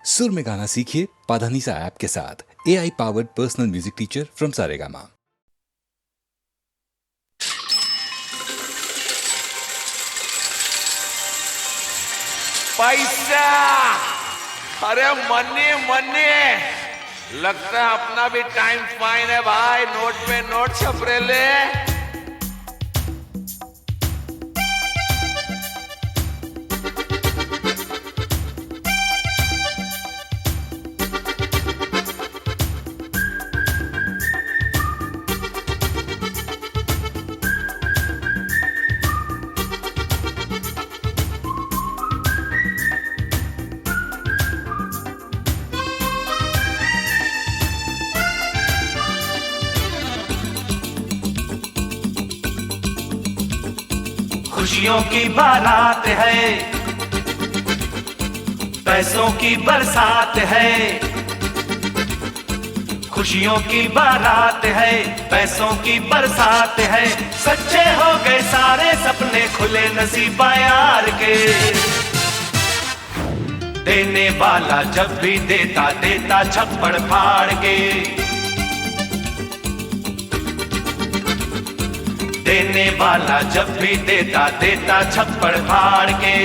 सुर में गाना सीखिए पाधानीसा ऐप के साथ। AI powered personal music teacher from Saregama. पैसा, अरे मनी मनी, लगता है अपना भी टाइम फाइन है भाई। नोट पे नोट छप रहे ले। खुशियों की बारात है, पैसों की बरसात है। खुशियों की बारात है, पैसों की बरसात है। सच्चे हो गए सारे सपने, खुले नसीबा यार के। देने वाला जब भी देता, देता छप्पड़ फाड़ के। देने वाला जब भी देता, देता छप्पड़ फाड़ के।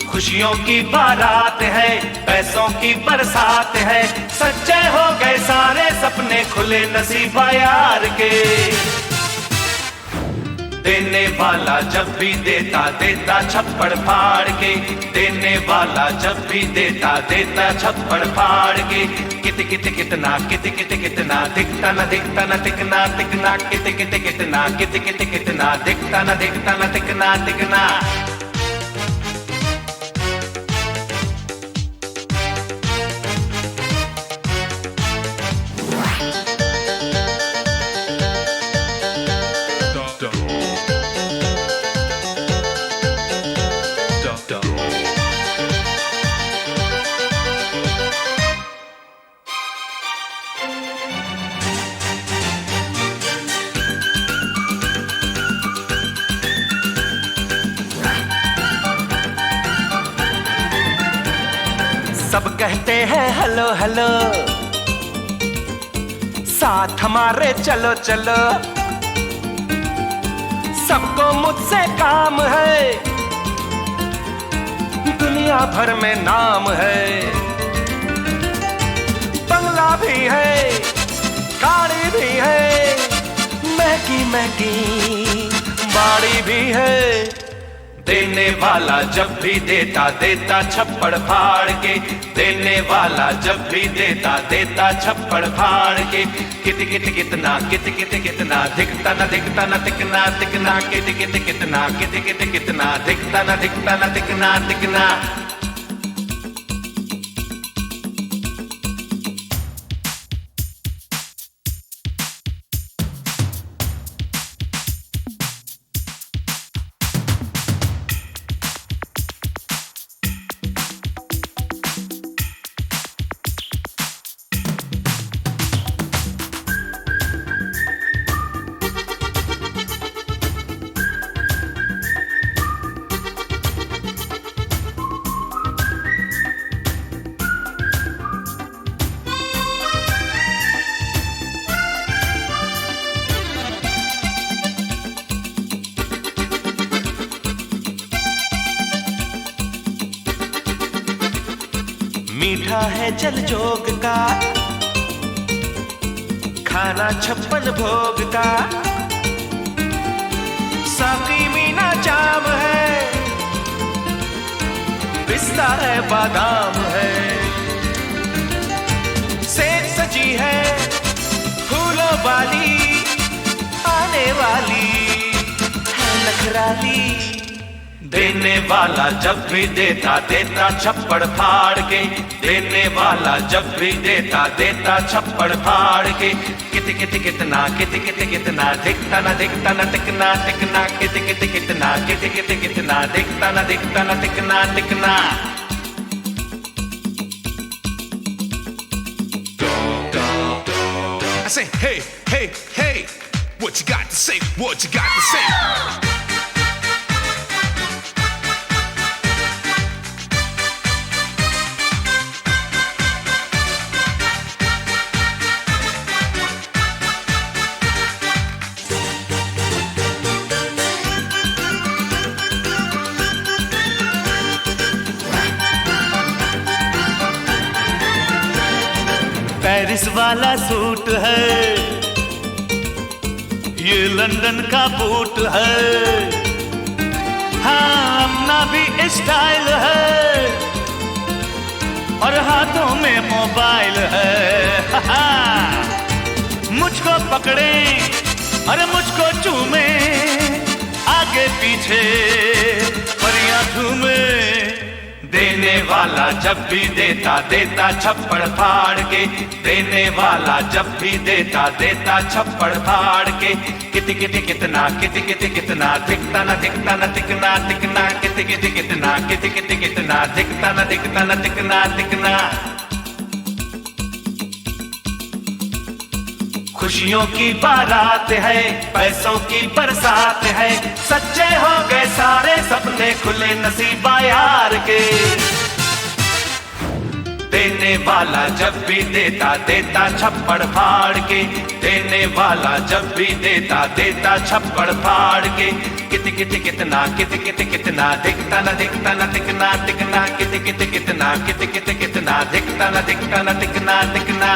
खुशियों की बारात है, पैसों की बरसात है। सच्चे हो गए सारे सपने, खुले नसीबा यार के। देने वाला जब भी देता, देता छप्पड़ फाड़ के। देने वाला जब भी देता, देता छप्पड़ फाड़ के। कित कित कितना, कित कित कितना, दिखता न दिखता न दिखना दिखना। कित कित कितना, कित कित कितना, दिखता न दिखता न दिखना दिखना। सब कहते हैं हेलो हेलो, साथ हमारे चलो चलो। सबको मुझसे काम है, दुनिया भर में नाम है। बंगला भी है, गाड़ी भी है, महंगी महंगी बाड़ी भी है। देने वाला जब भी देता, देता छप्पड़ फाड़ के। देने वाला जब भी देता, देता छप्पड़ फाड़ के। कित कित कितना, कित कित कितना, दिखता न दिखता न दिखना दिखना। कित कित कितना, कित कित कितना, दिखता न दिखता न दिखना दिखना। मीठा है जल जोग का, खाना 56 भोग का। साकी मीना जाम है, पिस्ता है बादाम है। सेज सजी है फूलों वाली, आने वाली है नखराली। देने वाला जब भी देता, देता छप्पड़ फाड़ के। देने वाला जब भी देता, देता छप्पड़ फाड़ के। कित कित कितना, कित कित कितना, दिखता न दिखता न दिखना दिखना। कित कित कितना, कित कित कितना, दिखता न दिखता न दिखना दिखना। I say, hey, hey, hey, what you got to say, what you got to say? Paris वाला सूट है, ये लंदन का बूट है, हाँ अपना भी स्टाइल है, और हाथों में मोबाइल है। मुझको पकड़े और मुझको चूमे, आगे पीछे परियां झूमे। देने वाला जब भी देता देता छप्पड़ फाड़ के, देने वाला जब भी देता देता छप्पड़ फाड़ के। किति किति कितना किति किति कितना दिखता न दिखता न दिखना दिखना, किति किति कितना किति किति कितना दिखता न दिखता न दिखना दिखना। खुशियों की बारात है, पैसों की बरसात है, सच्चे हो गए सारे सपने, खुले नसीबा यार के। देने वाला जब भी देता देता छप्पड़ फाड़ के, देने वाला जब भी देता देता छप्पड़ फाड़ के। किति किति कितना किति किति कितना दिखता न दिखता न दिखना दिखना, किति किति कितना किति किति कितना दिखता न दिखता न दिखना दिखना।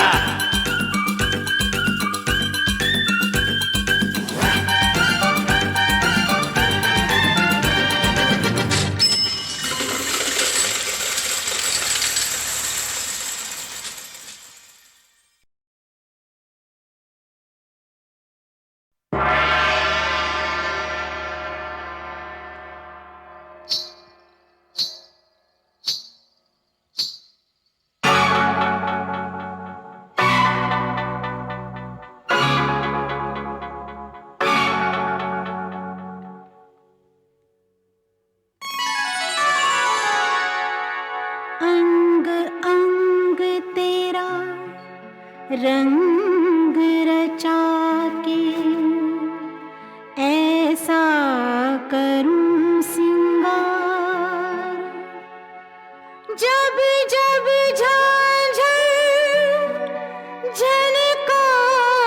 रंग रचा के ऐसा करूं सिंगार, जब जब झांझर झनकाऊं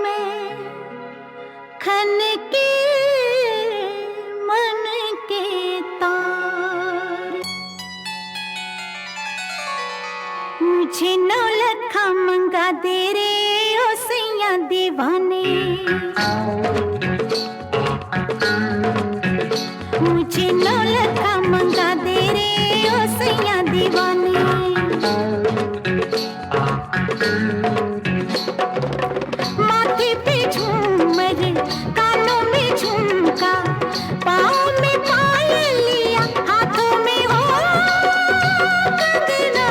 मैं, खनके मन के तार। मुझे नौलखा मंगा दे रे ओ सैया दीवाने, मुझे नौलखा मंगा दे रे ओ सैया दीवाने। माथे पे झूमर, कानों में झुमका, पाँव में पायलिया, हाथों में हो कंगना।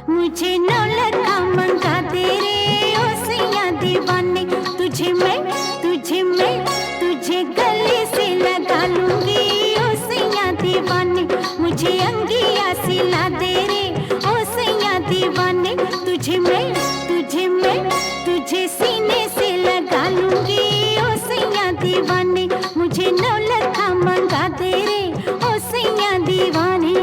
मुझे नौलखा मंगा दे रे ओ सैया दीवाने। तुझे मैं तुझे गले से लगा लूंगी ओ सैया दीवाने। मुझे अंगिया सिला दे रे ओ सैया दीवाने। तुझे मैं तुझे सीने से लगा लूंगी ओ सैया दीवाने। मुझे नौलखा मंगा दे रे ओ सैया दीवाने।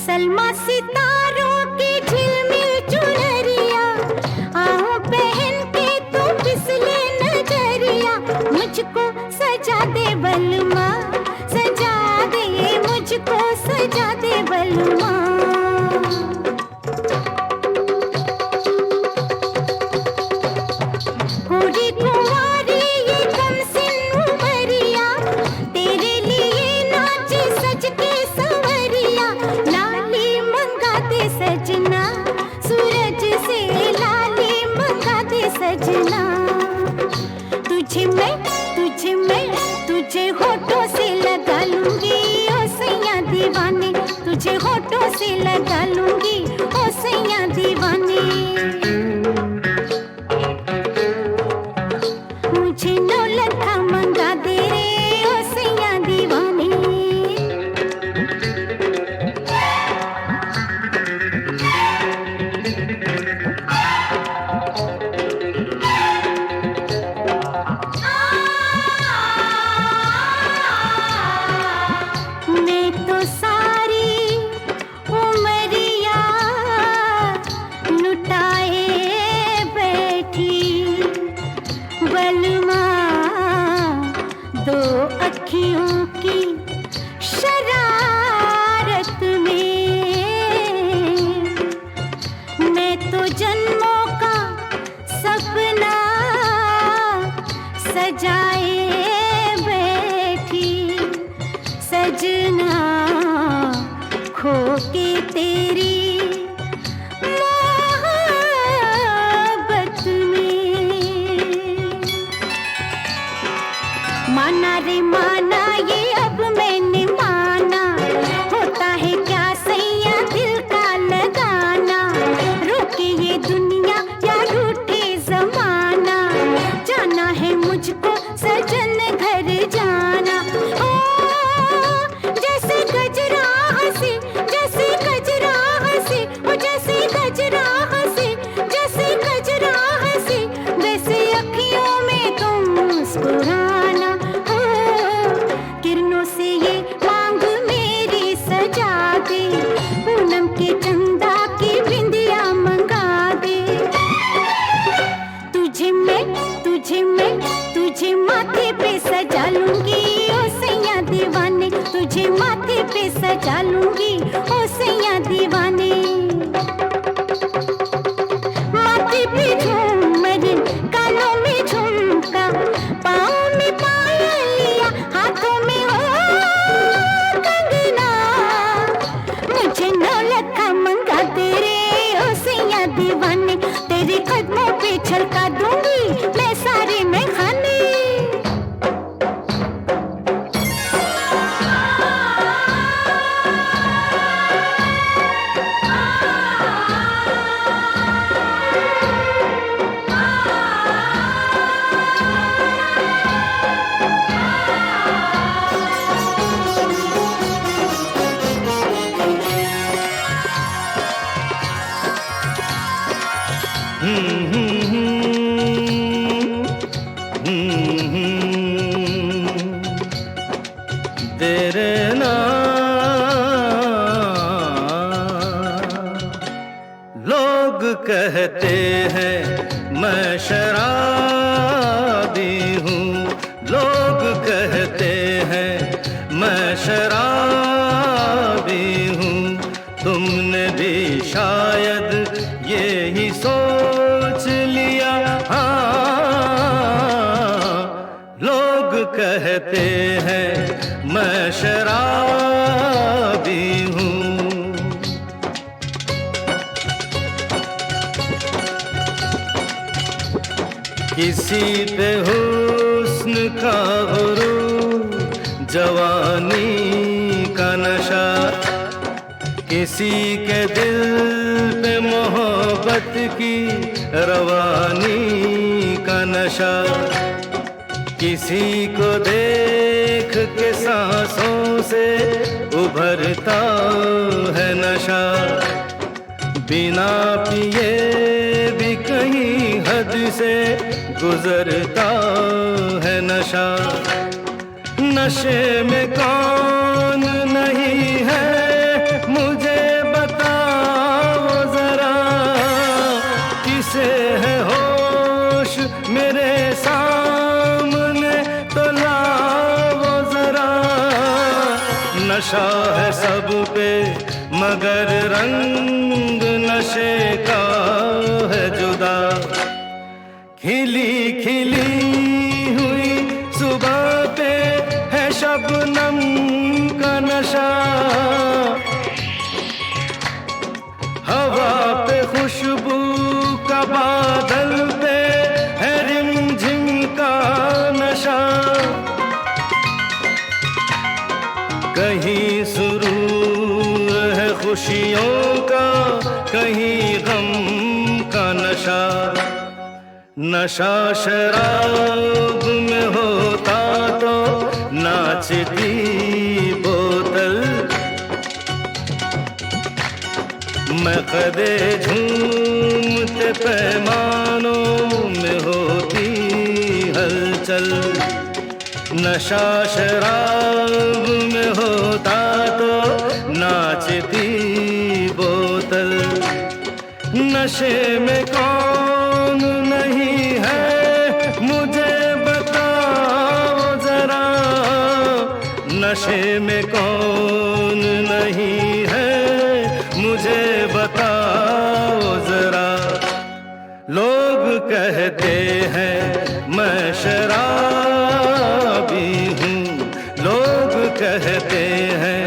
सलमा सितारों की झिलमिल चुनरिया, आऊं पहन के तू फिसले नजरिया। मुझको सजा दे बलमा, सजा दे मुझको सजा दे बलमा। गोरी कुंवारी ये कमसिन उमरिया, तेरे लिए नाचे सज के संवरिया। लाली मंगा दे सजना, सूरज से लाली मंगा दे सजना। तुझे मैं तुझे होठों से लगा लूंगी ओ सैया दीवाने। तुझे होठों से लगा लूंगी ओ सैया दीवाने। मुझे नौलखा मंगा दे रे ओ सैया दीवाने। मैं तो सारी उमरिया दो अखियों की शरारत में मैं तो जन्मों का सपना सजाए बैठी सजना खो के तेरी मोहब्बत में। माना रे माना ये अब मैंने माना, होता है क्या सैया दिल का लगाना, रोके ये दुनिया या रूठे जमाना, जाना है मुझको सजन घर जाना। ओ जैसे गजरा हंसी, जैसे गजरा हंसी, ओ जैसे गजरा हंसी, जैसे गजरा हंसी, वैसे अखियों में तुम मुस्कुराना। ओ किरणों से ये मांग मेरी सजा दे, पूनम के चंदा की बिंदिया मंगा दे। तुझे माथे पे सजा लूंगी ओ सैया दीवाने, तुझे माथे पे सजा लूंगी ओ सैया दीवाने। माथे पे झूमर, कानों में झुमका, पाँव में पायलिया, हाथों में हो कंगना, मुझे नौलखा मंगा तेरे ओ सैया दीवाने, तेरे कदमों पे छलका दूंगी मैं सारे में खाने। तेरे लोग कहते हैं मैं शराबी हूँ, लोग कहते हैं मैं शराबी हूँ, तुमने भी शायद ये ही सोच लिया। हाँ, लोग कहते हैं मैं शराबी हूँ। किसी पे हुस्न का गुरूर, जवानी का नशा, किसी के दिल पे मोहब्बत की रवानी का नशा, किसी को देख के सांसों से उभरता है नशा, बिना पिए भी कहीं हद से गुजरता है नशा। नशे में कौन नहीं है मुझे बताओ जरा, किसे है होश मेरे सामने तो लाओ जरा। नशा है सब पे मगर रंग नशे का है जुदा, खिली खिली हुई सुबह पे है शबनम का नशा, हवा पे खुशबू का बादल पे है रिमझिम का नशा, कहीं सुरूर है खुशियों का, कहीं गम का नशा। नशा शराब में होता तो नाचती बोतल, मकदे झूमते पैमानों में होती हलचल। नशा शराब में होता तो नाचती बोतल, नशे में कौन नहीं है मुझे बताओ जरा, नशे में कौन नहीं है, मुझे बताओ जरा। लोग कहते हैं मैं शराबी हूँ, लोग कहते हैं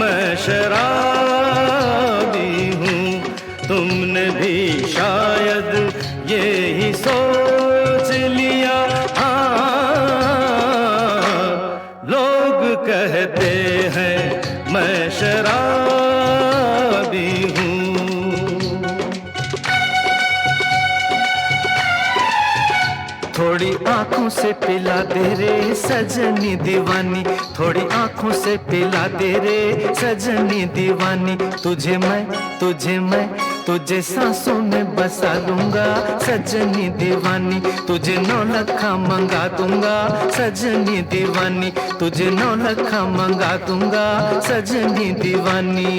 मैं शराबी हूँ। तुमने भी शायद यही सोच लिया। लोग कहते हैं मैं शराबी हूँ। थोड़ी आंखों से पिला दे रे सजनी दीवानी, थोड़ी आंखों से पिला दे रे सजनी दीवानी। तुझे मैं तुझे सांसों में बसा लूंगा सजनी दीवानी। तुझे 9 लखा मंगा दूंगा सजनी दीवानी, तुझे 9 लखा मंगा दूंगा सजनी दीवानी।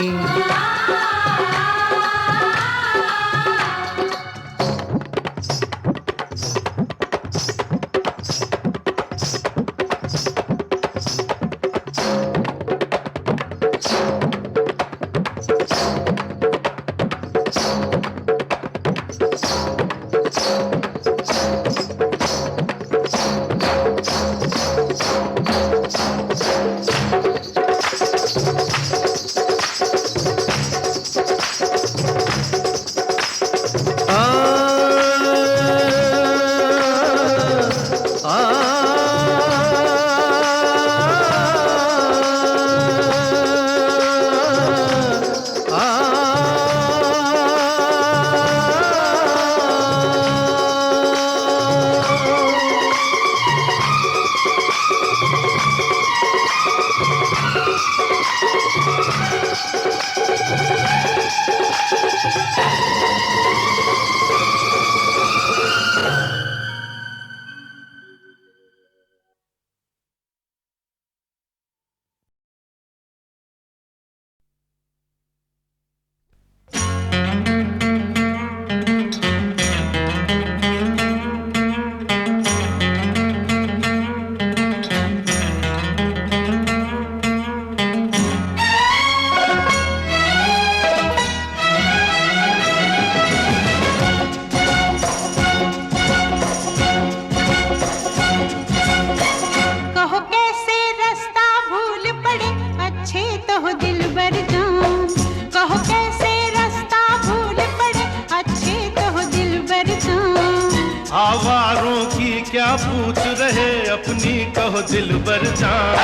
आवारों की क्या पूछ रहे अपनी कहो दिलबर जान।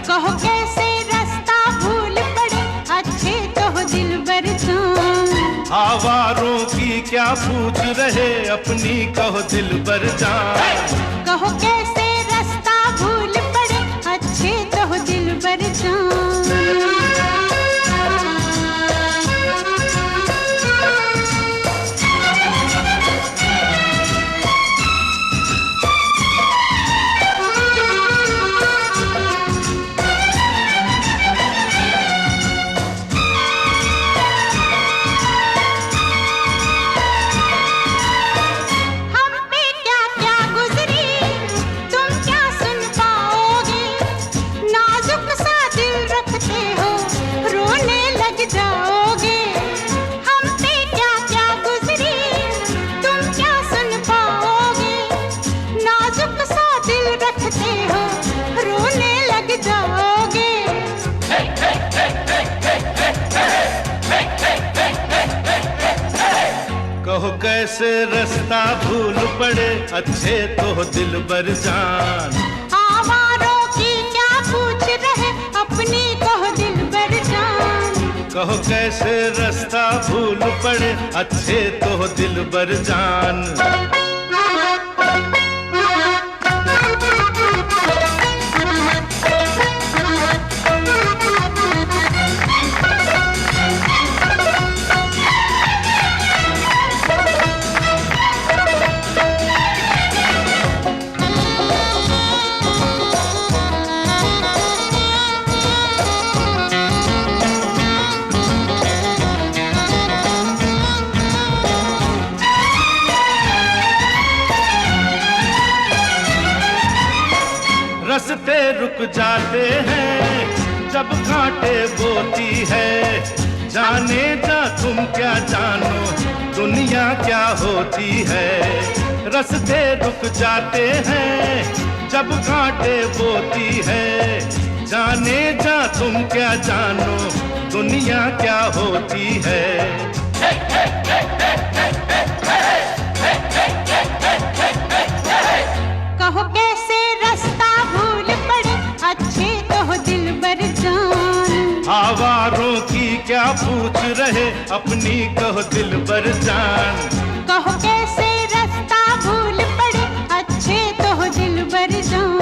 कहो कैसे रास्ता भूल पड़े अच्छे कहो दिलबर जान। आवारों की क्या पूछ रहे अपनी कहो दिलबर जान। कहो कैसे रास्ता भूल पड़े अच्छे कहो दिलबर जान। कहो कैसे रास्ता भूल पड़े अच्छे तो दिलबर जान। आवारों की क्या पूछ रहे अपनी कहो दिलबर जान। कहो कैसे रास्ता भूल पड़े अच्छे तो दिलबर जान। रस्ते रुक जाते हैं जब कांटे बोती है। जाने जा तुम क्या जानो दुनिया क्या होती है। रास्ते रुक जाते हैं जब कांटे बोती है। जाने जा तुम क्या जानो दुनिया क्या होती है। कहो कैसे रास्ता भूल पड़े अच्छे तो हो दिलबर जान। आवारों की क्या पूछ रहे अपनी कहो दिलबर जान। कहो कैसे रास्ता भूल पड़े अच्छे तो हो दिलबर जान।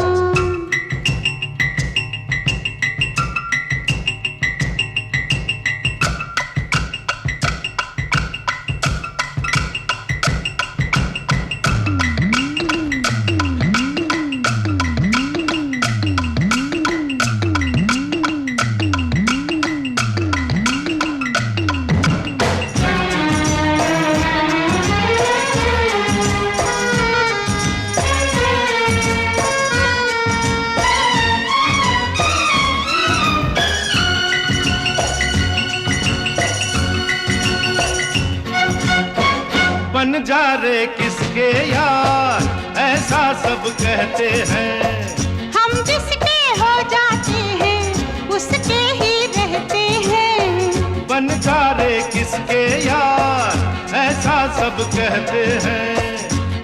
बंजारे किसके यार ऐसा सब कहते हैं। हम जिसके हो जाते हैं उसके ही रहते हैं। बंजारे किसके यार ऐसा सब कहते हैं।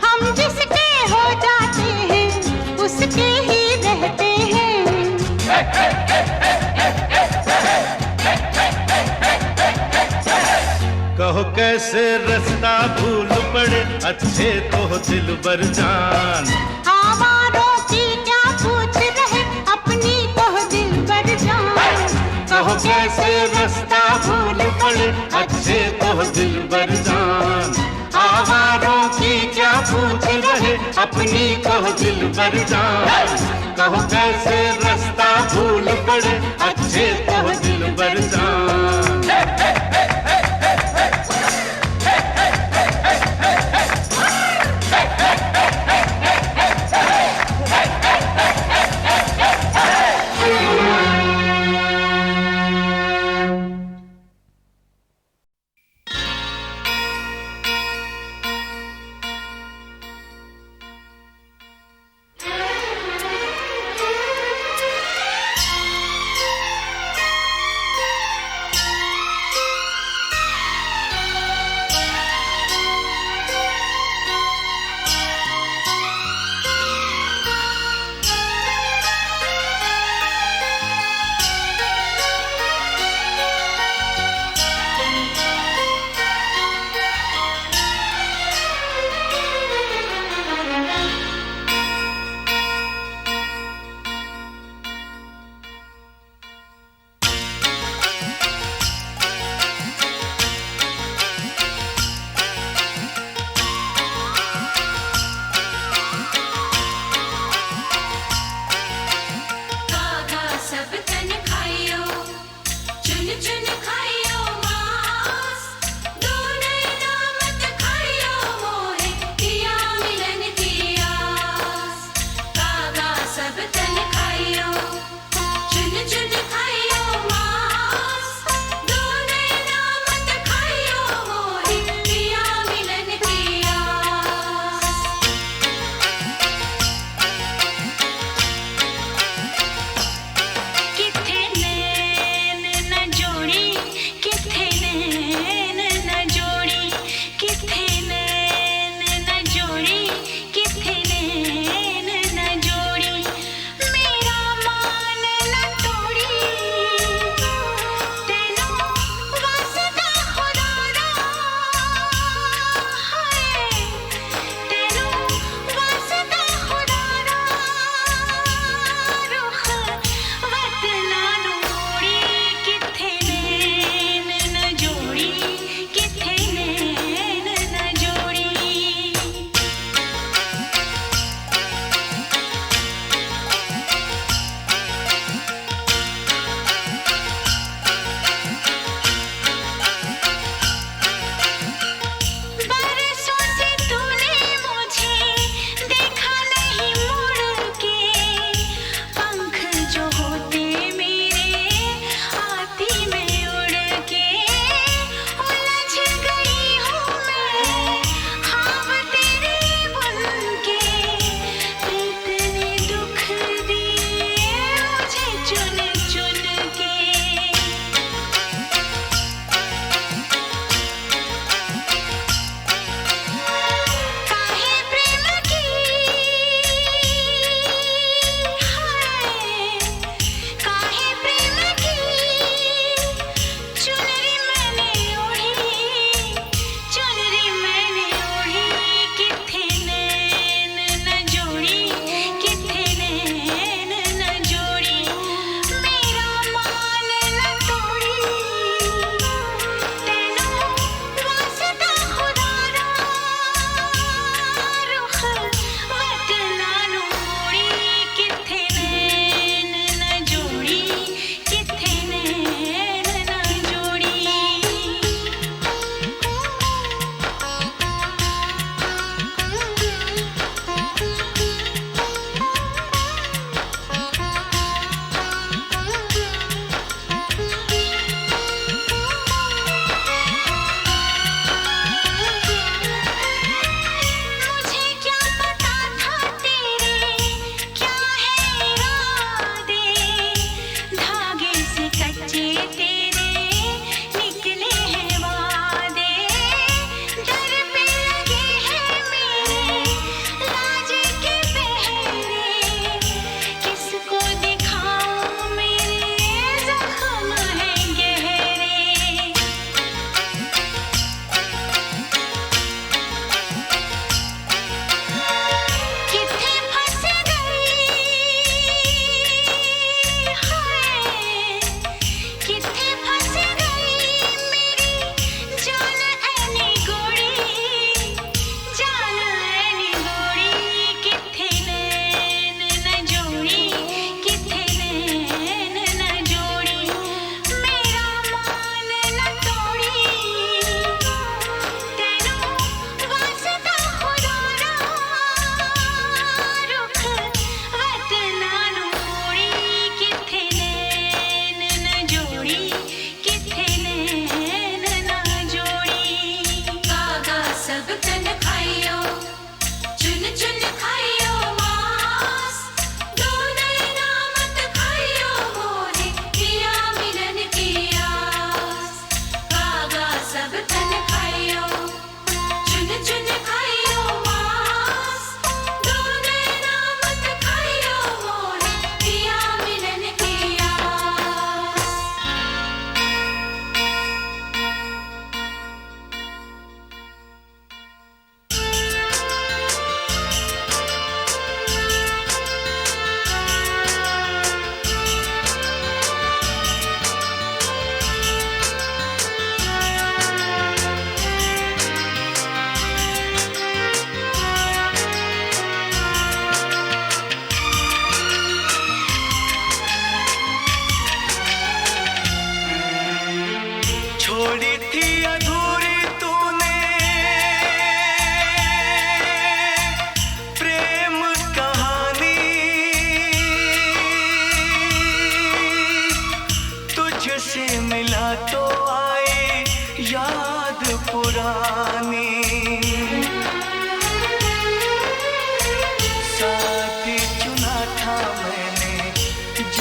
हम जिसके हो जाते हैं उसके ही रहते हैं। कहो कैसे रास्ता भूल पड़े अच्छे तो हो दिलबर जान। आवारों की क्या पूछ रहे अपनी तो हो दिलबर जान। कहो कैसे रास्ता भूल पड़े अच्छे तो हो दिलबर जान। आवारों की क्या पूछ रहे अपनी कहो दिलबर जान। कहो कैसे रास्ता भूल पड़े अच्छे तो हो दिलबर जान।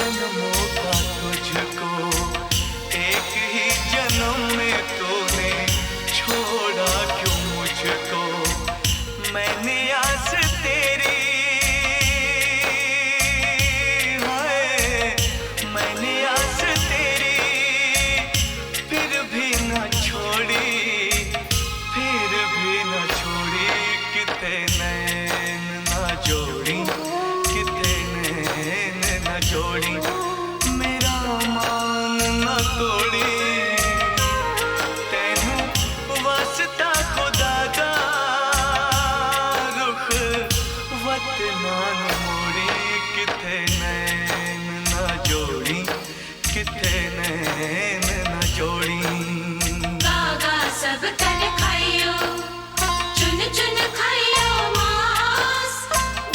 जन्मों का तुझको, एक ही जन्म में तूने छोड़ा क्यों मुझको। मैंने आस तेरी मैंने आस तेरी फिर भी न छोड़ी, फिर भी न छोड़ी। कितने नैन न जोड़ी, कितने नैन न जोड़ी। मेरा मान न तोड़ी, तेनू वास्ता खुदा दा रुख वतना न मोड़ी। कितने नैन न जोड़ी, कितने नैन न जोड़ी। गागा सब तन खाइयो, चुन चुन खाइयो मांस।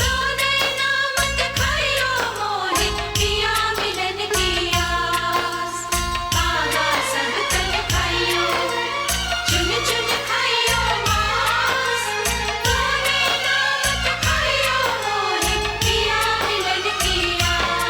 दोने नामत खाइयो मोहे, पिया मिलन की आस। गागा सब तन खाइयो, चुन चुन खाइयो मांस। दोने नामत खाइयो मोहे, पिया मिलन की आस।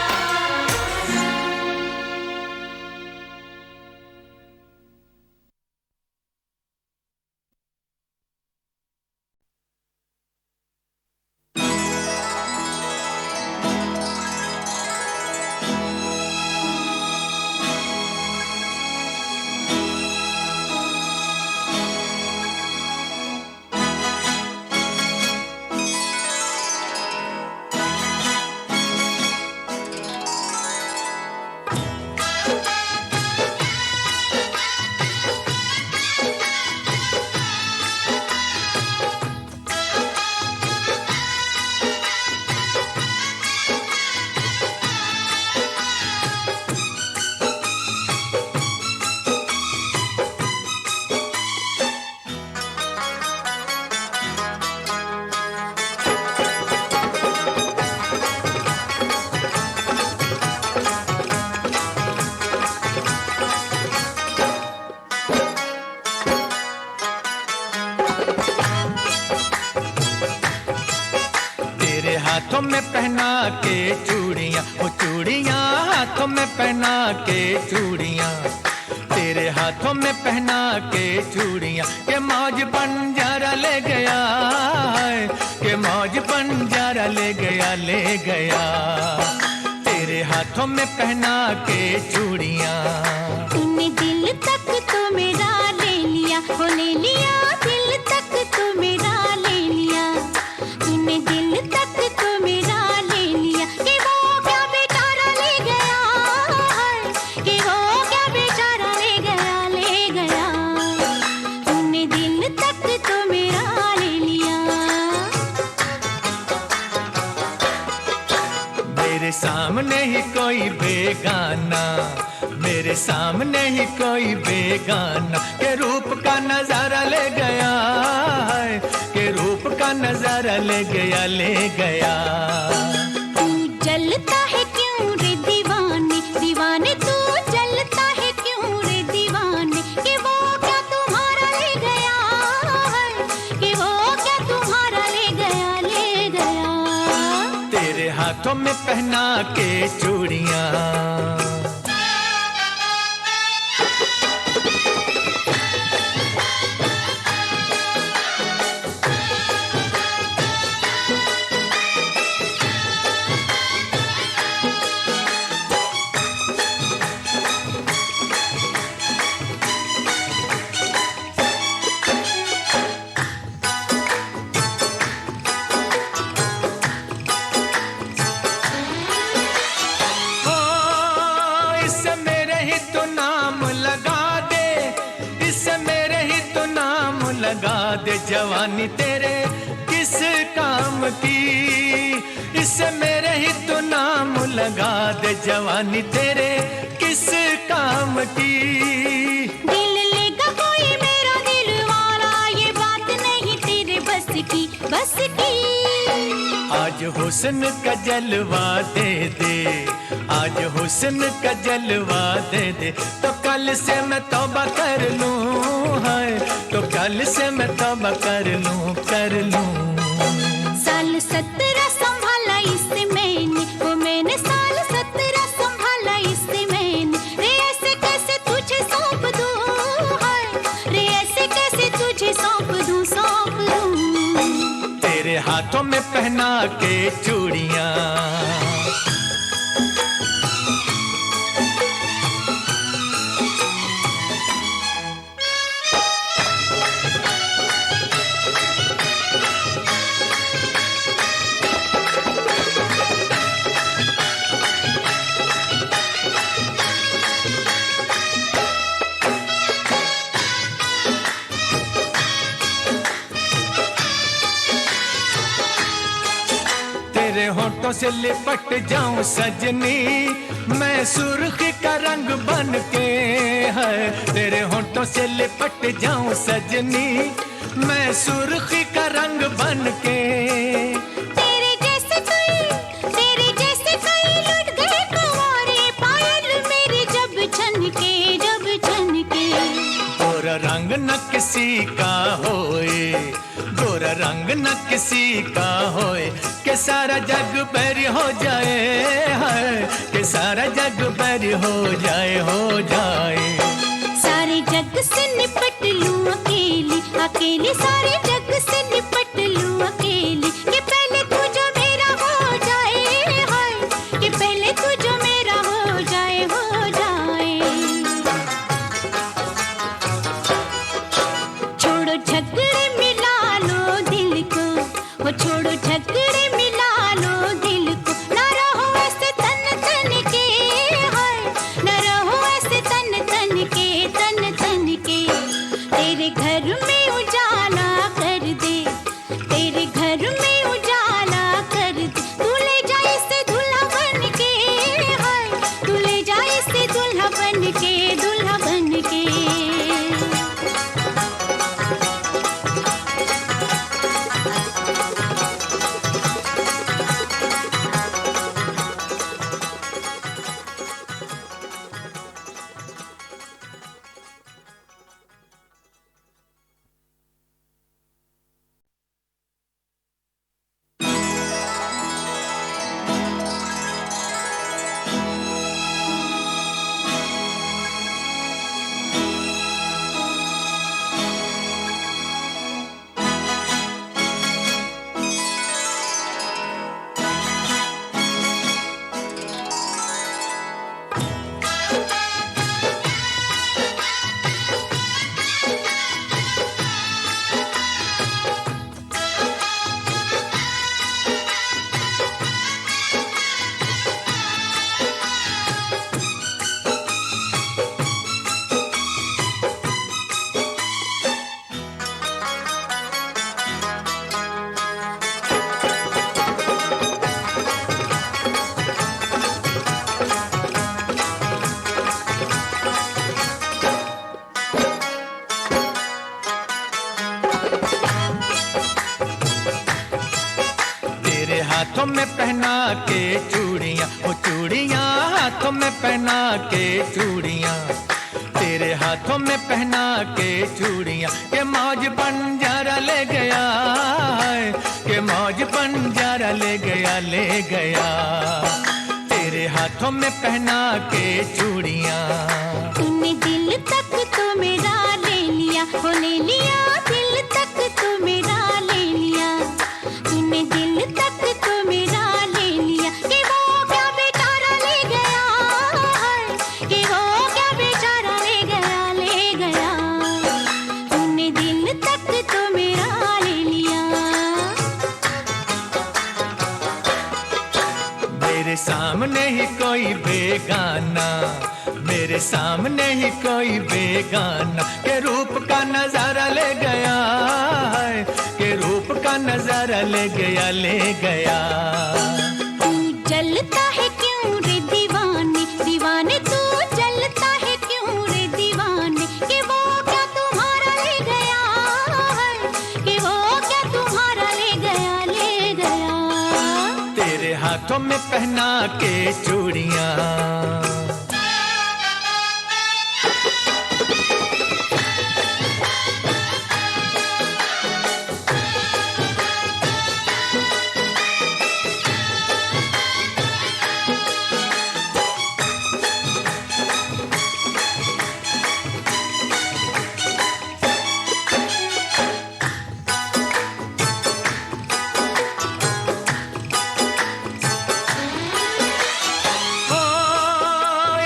तेरे हाथों में पहना के चूड़ियां, वो चूड़ियां हाथों में पहना के चूड़ियां। तेरे हाथों में पहना के चूड़ियां, के मौज बंजारा ले गया है, के मौज बंजारा ले गया, ले गया। तेरे हाथों में पहना के चूड़ियां। तूने दिल तक तो मेरा ले लिया, वो ले लिया दिल तक तो मेरा ले लिया। तूने दिल तक तो मेरा ले लिया, कि वो क्या बेचारा ले गया है, कि वो क्या बेचारा ले गया, ले गया। तूने दिल तक तो मेरा ले लिया। मेरे सामने ही कोई बेगाना, मेरे सामने ही कोई बेगाना, के रूप का नजारा ले गया है, के रूप का नजारा ले गया, ले गया। तू जलता है क्यों रे दीवाने, दीवाने तू जलता है क्यों रे दीवाने। कि वो क्या तुम्हारा ले गया है, कि वो क्या तुम्हारा ले गया, ले गया। तेरे हाथों में पहना के चूड़ियां। लगा दे जवानी तेरे किस काम की, इससे मेरे ही तो नाम लगा दे जवानी तेरे किस काम की। दिल लेगा कोई मेरा दिल वाला, ये बात नहीं तेरे बस की, बस की। आज हुस्न का जलवा दे दे, आज हुस्न का जलवा दे दे, तो कल से मैं तौबा कर लूं, है तो कल से मैं तौबा कर लूं, कर लूं। साल 17 संभाला इसे मैंने, वो मैंने साल 17 संभाला हाथों में पहना के चूड़ियां। तेरे होठों से लिपट जाऊं सजनी, मैं सुर्खी का रंग बन के। है तेरे होठों से लिपट जाऊं सजनी, मैं सुर्खी का रंग बन के। तेरे जैसे कोई लुट गए कुंवारे, पायल मेरी जब छनके गोरा रंग न किसी का होए, गोरा रंग न किसी का होए, के सारा जग बैरी हो जाए। है के सारा जग बैरी हो जाए। सारे जग से निपट लूं अकेली, अकेली सारे जग से निपट लूं अकेली। कि पहले तू जो मेरा हो जाए, हाय कि पहले तू जो मेरा हो जाए। छोड़ो झगड़े मिला लो दिल को, वो छोड़ो झगड़े मिला लो दिल को। ना रहो ऐसे तन के, हाय ना रहो ऐसे तन के। तेरे घर में उजाला कर दे, तेरे घर में उजाला कर दे। तू ले जा इसे दूल्हा बन के, हाय तू ले जा इसे दूल्हा बन के। हाथों में पहना के चूड़ियां, वो चूड़ियां हाथों में पहना के चूड़ियां। तेरे हाथों में पहना के चूड़ियां, के मौज बंजारा ले गया है, के मौज बंजारा ले गया। तेरे हाथों में पहना के चूड़ियां। तूने दिल तक तो मेरा ले लिया, वो ले लिया दिल तक तो मेरा ले लिया। तूने दिल तक तो मेरा ले लिया। कि वो क्या बेचारा ले गया है, कि वो क्या बेचारा ले गया। तूने दिल तक तो मेरा ले लिया। मेरे सामने ही कोई बेगाना, मेरे सामने ही कोई बेगाना, के रूप का नजारा ले गया है, के रूप का नजारा ले गया। तू जलता है क्यों रे दीवाने, दीवाने तू जलता है क्यों रे दीवाने। कि वो क्या तुम्हारा ले गया है, कि वो क्या तुम्हारा ले गया। तेरे हाथों में पहना के चूड़ियां।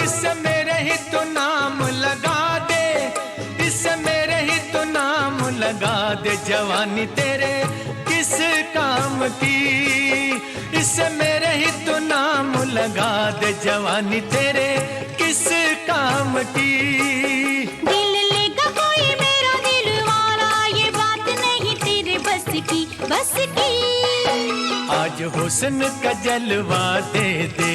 इससे मेरे ही तो नाम लगा दे, इससे मेरे ही तो नाम लगा दे, जवानी तेरे किस काम की, इससे मेरे ही तो नाम लगा दे, जवानी तेरे किस काम की। दिल लेगा कोई मेरा दिल वाला, ये बात नहीं तेरे बस की, बस की। आज हुस्न का जलवा दे दे,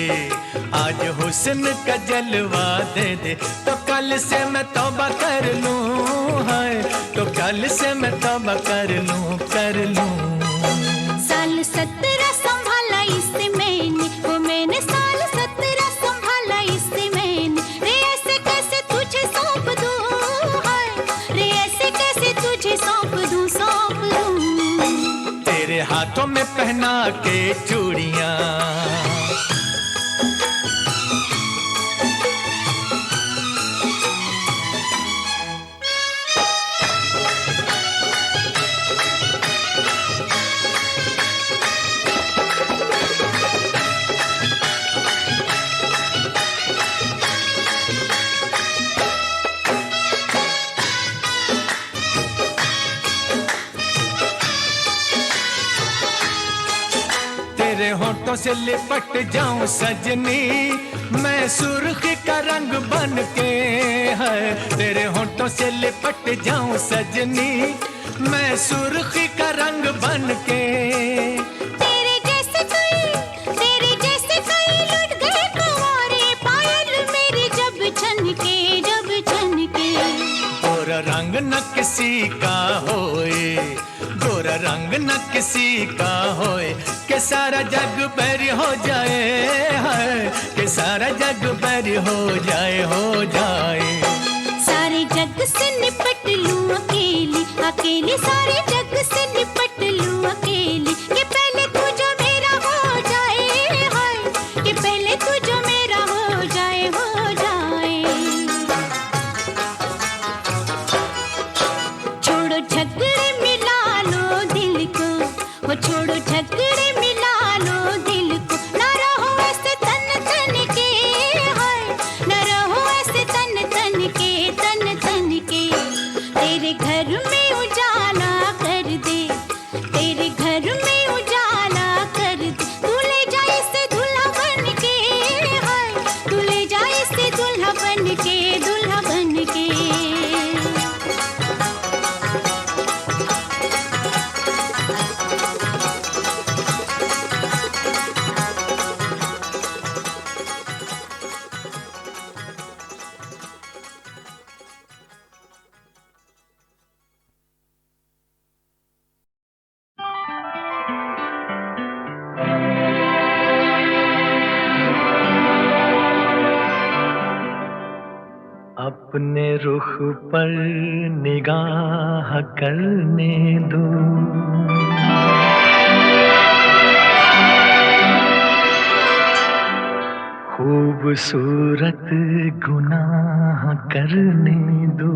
आज हुस्न का जलवा दे दे, तो कल से मैं तौबा कर लूं, है तो कल से मैं तौबा कर लूं, कर लूं। साल 17 संभाला इससे मैंने, वो मैंने साल 17 संभाला इससे मैंने, रे ऐसे कैसे तुझे सौंप दूं, हाय रे ऐसे कैसे तुझे सौंप दूं, सौंप दूं। तेरे हाथों में पहना के चूड़ियां, तेरे होठों से लिपट जाऊं सजनी, मैं सुर्खी का रंग बन के, है तेरे होठों से लिपट जाऊं सजनी, मैं सुर्खी का रंग बन के। तेरे जैसे कई लुट गए कुंवारे, पायल मेरी जब छनके, जब छनके। गोरा रंग न किसी का होए, गोरा रंग न किसी का होए, के सारा जग बैरी हो जाए, है के सारा जग बैरी हो जाए, हो जाए। सारे जग से निपट लूं अकेली, अकेली सारे जग से निपट लूं अकेली, कि पहले तू जो मेरा हो जाए, हाय कि पहले तू जो मेरा हो जाए, हो जाए। छोड़ो झगड़े मिला लो दिल को, वो छोड़ो झगड़े मिला लो दिल को, ना रहो ऐसे तन तन के, हाय ना रहो ऐसे तन तन के, तन तन के। तेरे घर में उजाला कर दे, तेरे घर में उजाला कर दे, तू ले जा इसे दूल्हा बन के, हाय तू ले जा इसे दूल्हा बन के, दूल्हा बन के। अपने रुख पर निगाह करने दो, खूबसूरत गुनाह करने दो,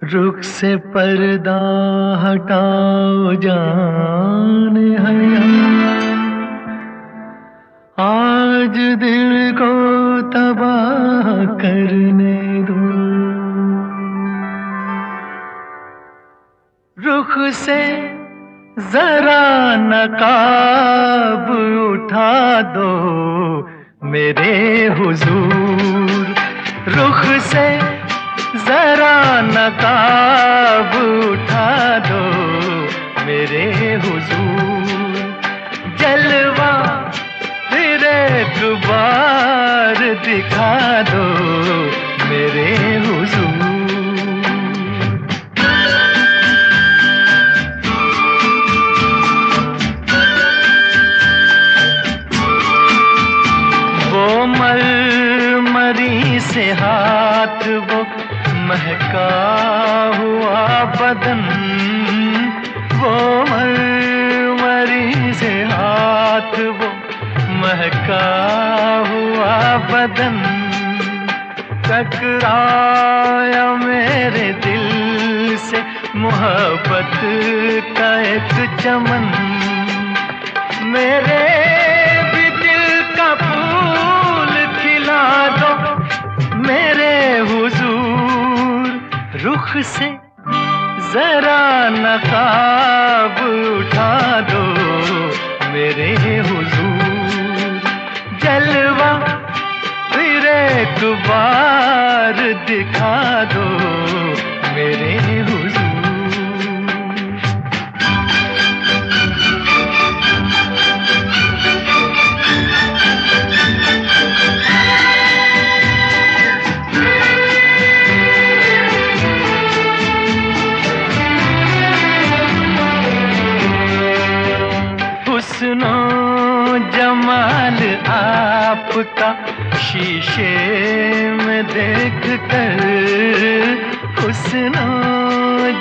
रुख से पर्दा हटाओ जान हया, आज दिल को तबाह करने दो, रुख से जरा नकाब उठा दो मेरे हुजूर, रुख से जरा नकाब उठा दो मेरे हुजूर, जलवा फिर एक बार दिखा दो मेरे हुजूर। वो मरमरी से हाथ, वो महका हुआ बदन, वो मरमरी से हाथ, वो महका हुआ बदन, टकराया मेरे दिल से मोहब्बत का एक चमन, मेरे भी दिल का फूल से जरा नकाब उठा दो मेरे हुजूर, जलवा फिर एक बार दिखा दो मेरे हुजूर। हुस्नो जमाल आपका शीशे में देख कर, हुस्नो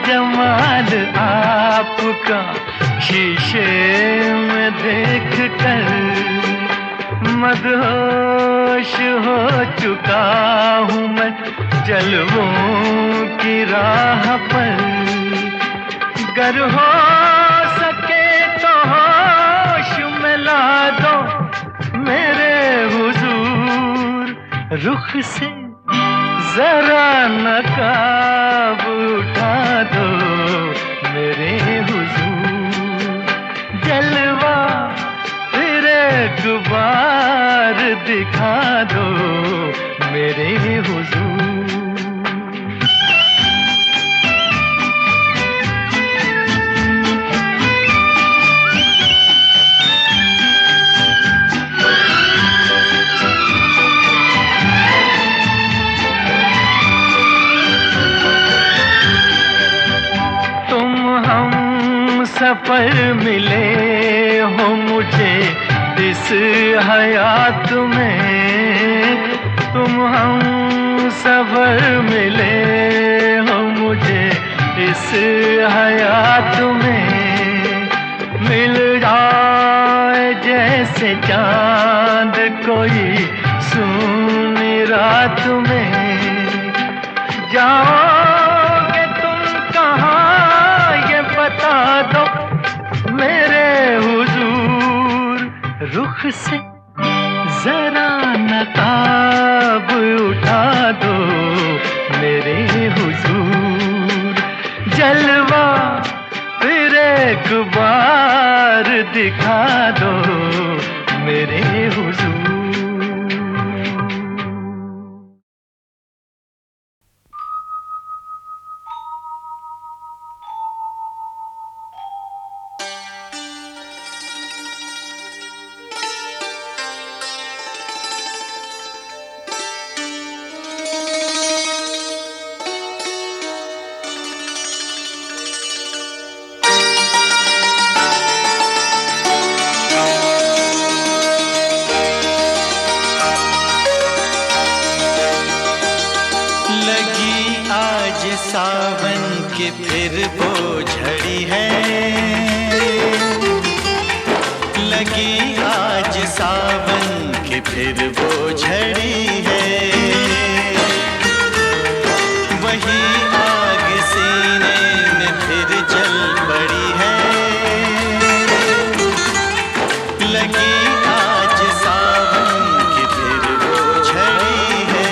जमाल आपका शीशे में देख कर मदहोश हो चुका हूँ मैं जलवों की राह पर। गर हो सके तो होश में ला दो मेरे हुजूर, रुख से जरा नकाब उठा दो मेरे हुजूर, जलवा फिर एक बार दिखा दो मेरे हुजूर। सफर मिले हो मुझे इस हयात में, तुम हम सफर मिले हो मुझे इस हयात में। मिल जाए जैसे चांद कोई सुनी रात में, जाओगे तुम कहाँ ये बता दो मेरे हुजूर, रुख से जरा नकाब उठा दो मेरे हुजूर, जलवा फिर एक बार दिखा दो मेरे हुजूर। सावन की फिर वो झड़ी है, लगी आज सावन की फिर वो झड़ी है। वही आग सीने में फिर जल पड़ी है, लगी आज सावन की फिर वो झड़ी है।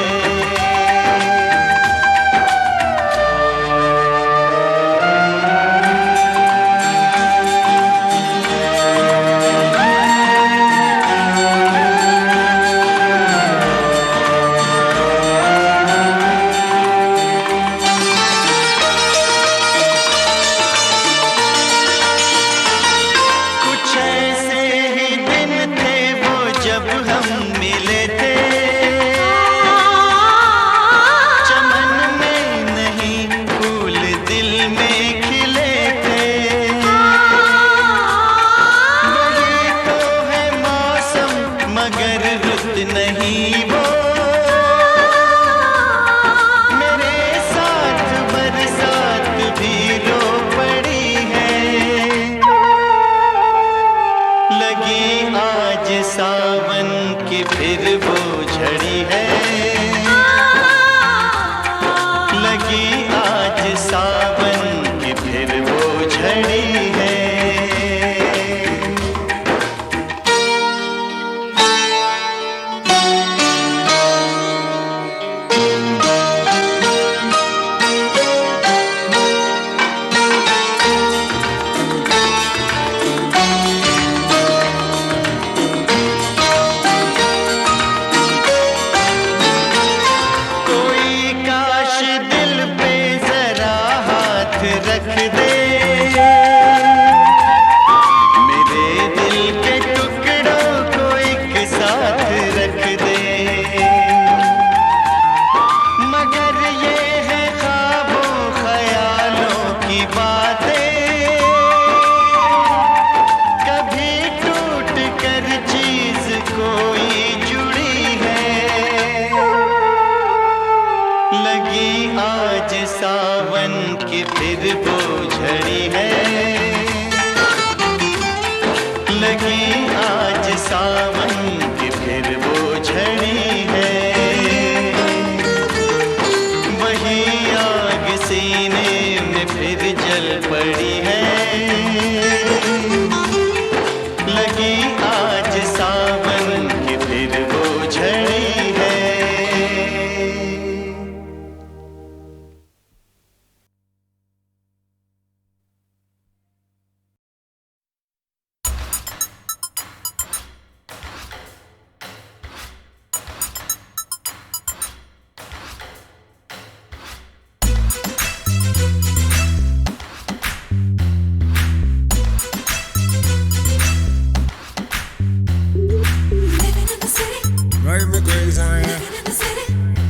drive me crazy.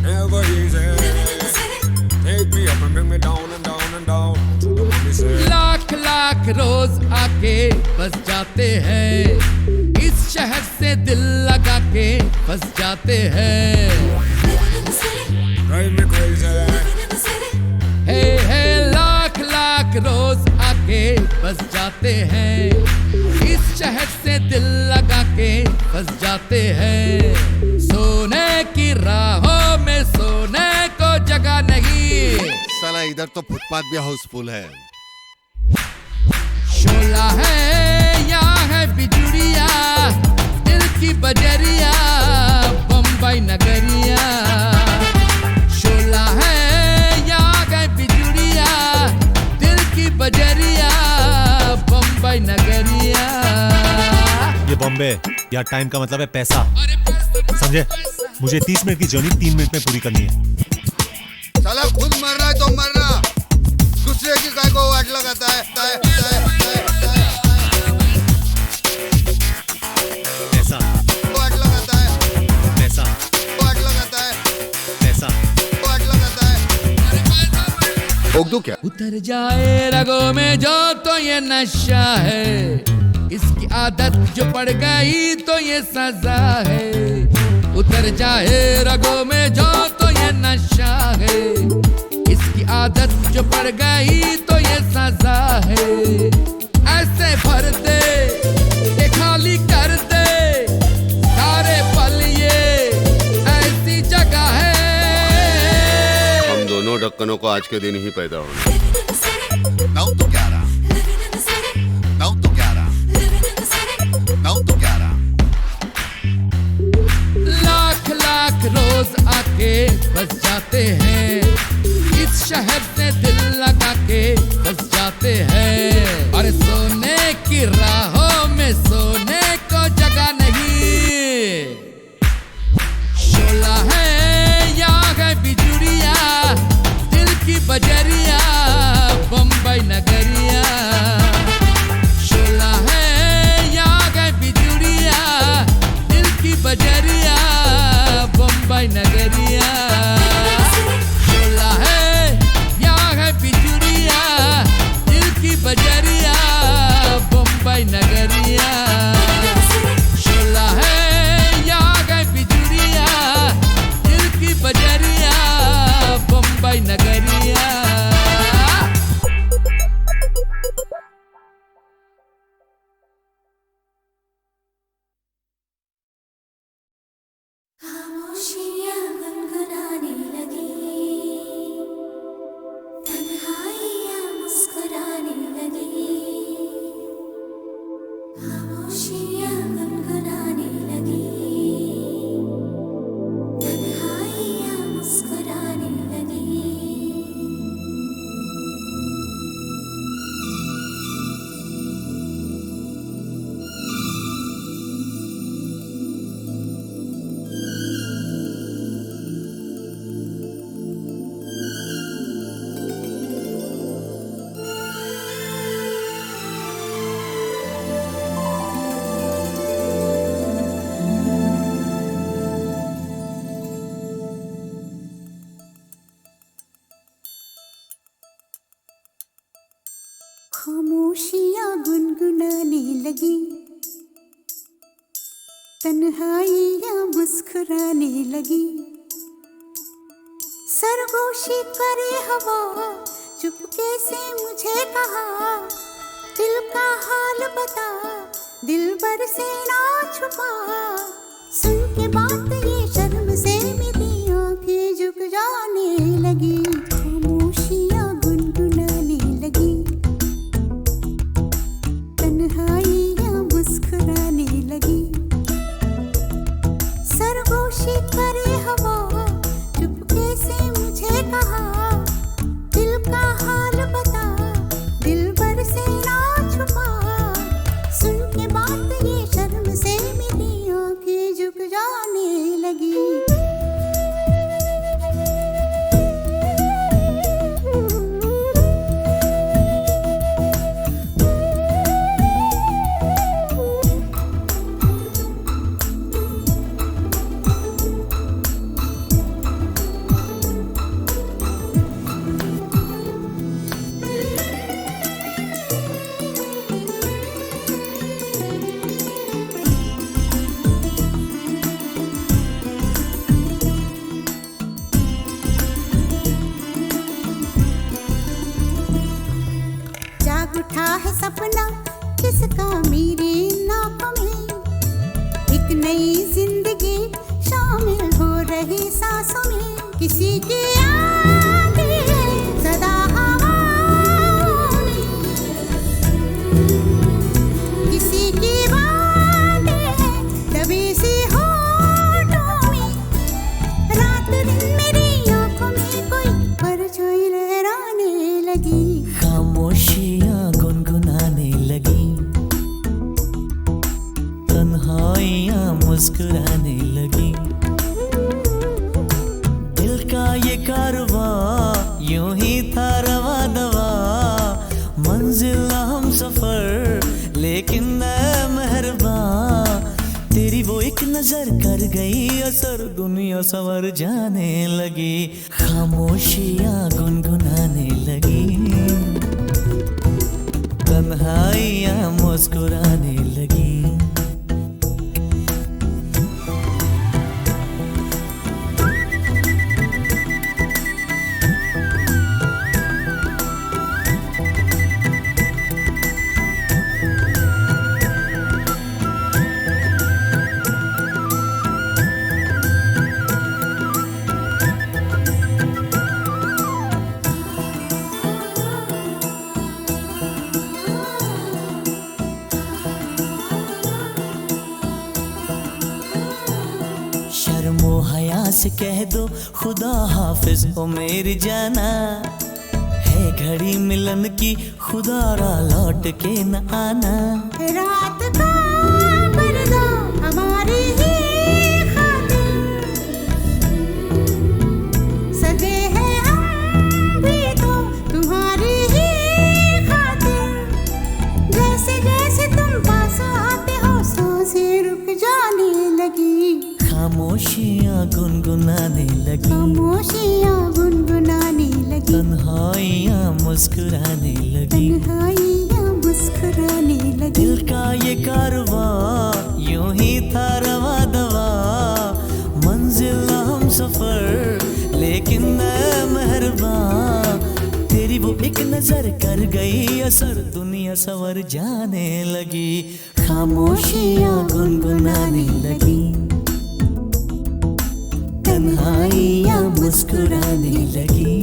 Never easy. Take me up and bring me down and down and down to the money say. Lakh lakh रोज आके बस जाते हैं, इस शहर से दिल लगा के फंस जाते हैं। Drive me crazy. हे लाख लाख रोज आके बस जाते हैं, इस शहर से दिल लगा के फंस जाते हैं। सोने की राहों में सोने को जगह नहीं, साला इधर तो फुटपाथ भी हाउसफुल है। शोला है या है बिजुरिया, दिल की बजरिया बम्बई नगरिया। शोला है या है बिजुरिया, दिल की बजरिया बम्बई नगरिया। ये बॉम्बे या टाइम का मतलब है पैसा, समझे? मुझे 30 मिनट की जर्नी 3 मिनट में पूरी करनी है। साला खुद मर रहा है तो मरना, दूसरे की काय को वाट लगाता है। पैसा वाट लगाता है, पैसा वाट लगाता है, पैसा वाट लगाता है। ठोक दूं क्या? उतर जाए रगों में जो तो ये नशा है, इसकी आदत जो पड़ गई तो ये सजा है। उतर जाए रगों में जो तो ये नशा है, इसकी आदत जो पड़ गई तो ये सजा है। ऐसे भर दे ये खाली कर दे सारे पल, ये ऐसी जगह है। हम दोनों ढक्कनों को आज के दिन ही पैदा होना। नाउ तो क्या रहा, नाउ तो क्या रहा, नाउ तो क्या रहा। लाख लाख रोज आके बस जाते हैं, इस शहर से दिल लगा के बस जाते हैं। और सोने की राहों में सोने को जगह नहीं, शोला है या है बिजुरिया, दिल की बजरिया बम्बई नगरिया। शोला है या है बिजुरिया, दिल की बजरिया बम्बई नगरिया। शोला है या है बिजुरिया, दिल की बजरिया बम्बई नगरिया। शोला है या है बिजुरिया, दिल की बजरिया बम्बई नगरिया। खामोशियाँ गुनगुनाने लगी, तन्हाइयाँ मुस्कुराने लगी। खामोशियाँ गुनगुनाने लगी, तन्हाइयाँ मुस्कुराने लगी। खामोशियाँ गुनगुनाने लगी, तन्हाइयाँ मुस्कुराने लगी। सरगोशी करे हवा, चुपके से मुझे कहा, दिल का हाल बता, दिल भर से ना छुपा। सुन के बात ये शर्म से मेरी आंखें झुक जाने लगी। खामोशियाँ गुनगुनाने लगी, तन्हाइयाँ मुस्कुराने लगी। सरगोशी करे हवा, चुपके से मुझे कहा, दिल का हाल बता, दिल भर से ना छुपा। सुन के बात ये शर्म से मेरी आंखें झुक जाने लगी। सांसों में किसी की आती है सदा हवाओं में, किसी की बातें हैं दबी सी होठों में, रात दिन मेरी आंखों में कोई परछाई लहराने लगी, खामोशियाँ गुनगुनाने लगी, तन्हाइयाँ मुस्कुराने लगी, दिल का ये कारवां यूं ही था रवा दवा, मंजिल हम सफर लेकिन मैं मेहरबान, तेरी वो एक नजर कर गई असर, दुनिया संवर जाने लगी, खामोशियाँ गुनगुनाने लगी, तन्हाइयाँ मुस्कुराने लगी। शर्मो हया से कह दो खुदा हाफिज ओ मेरी जाना, है घड़ी मिलन की खुदा रा लौट के न आना, रात का पर्दा हमारी ही खातिर सजे हैं हम भी तो तुम्हारी ही खातिर, जैसे जैसे तुम पास आते हो सांसें रुक जाने लगी, खामोशियाँ गुनगुनाने लगी, खामोशियाँ गुनगुनाने लगी, तन्हाइयाँ मुस्कुराने लगी, तन्हाइयाँ मुस्कुराने लगी, दिल का ये कारवां यूं ही था रवा दवा, मंजिल हम सफर लेकिन मैं मेहरबान, तेरी वो एक नजर कर गई असर, दुनिया संवर जाने लगी, खामोशियाँ गुनगुनाने लगी, तन्हाइयाँ मुस्कुराने लगी।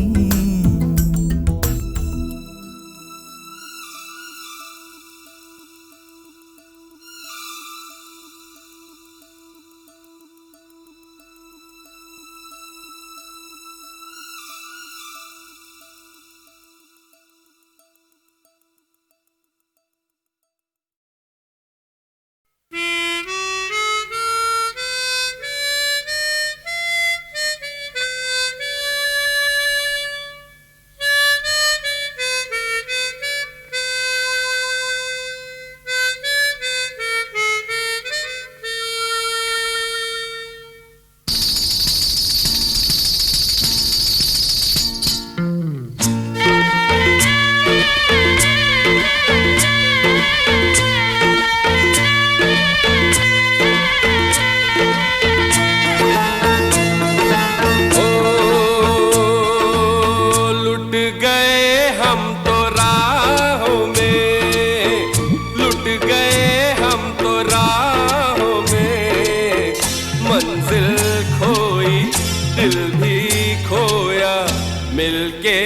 मिलके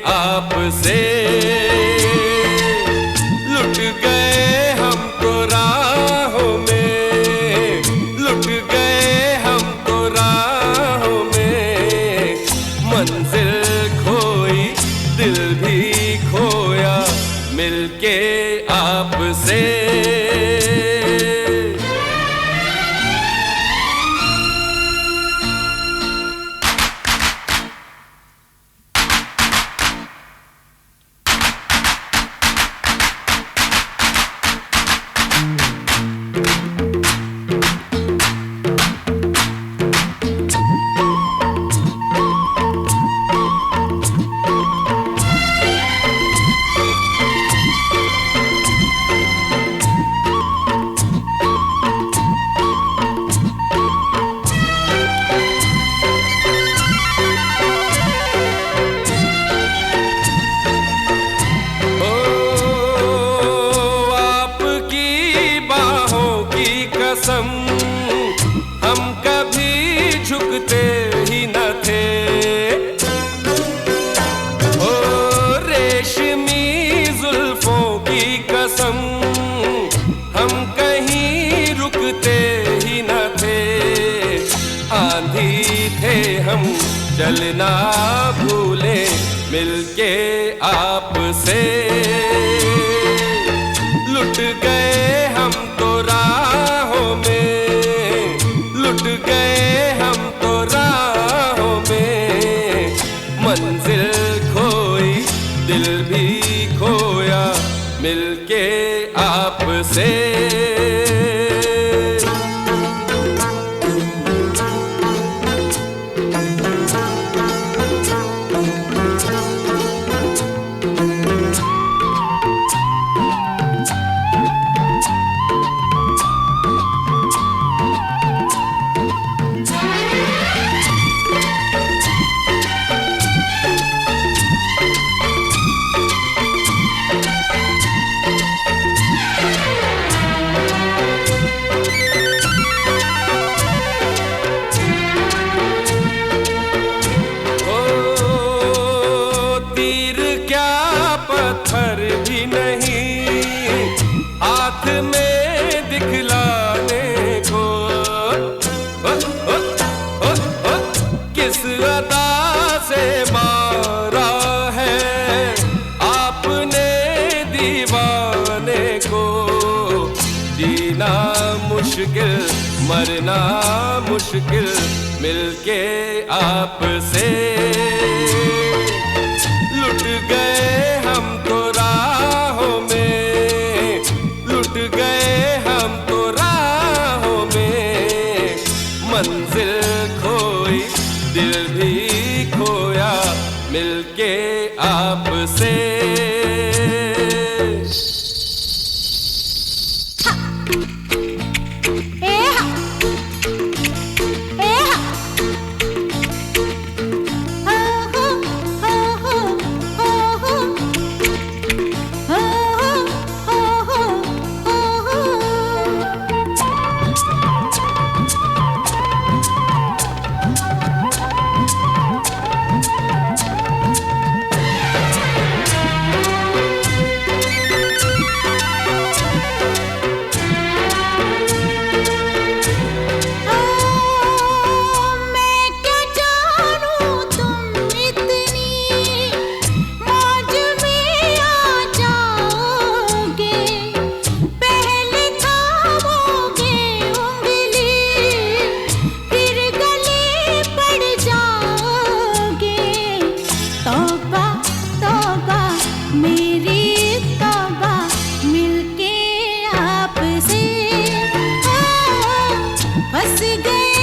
आपसे लुट गए हम तो राहों में, लुट गए हम तो राहों में, मंजिल खोई दिल भी खोया मिलके आपसे। आंधी थे हम चलना भूले मिलके आपसे, लुट गए हम तो राहों में, लुट गए हम तो राहों में, मंजिल खोई दिल भी खोया मिलके आपसे। पत्थर भी नहीं हाथ में दिखलाने को, किस अदा से मारा है आपने दीवाने को, जीना मुश्किल मरना मुश्किल मिलके आपसे, लुट गए हम तो राहों में, लुट गए हम तो राहों में, मंजिल खोई दिल भी खोया मिलके आपसे। फंस गए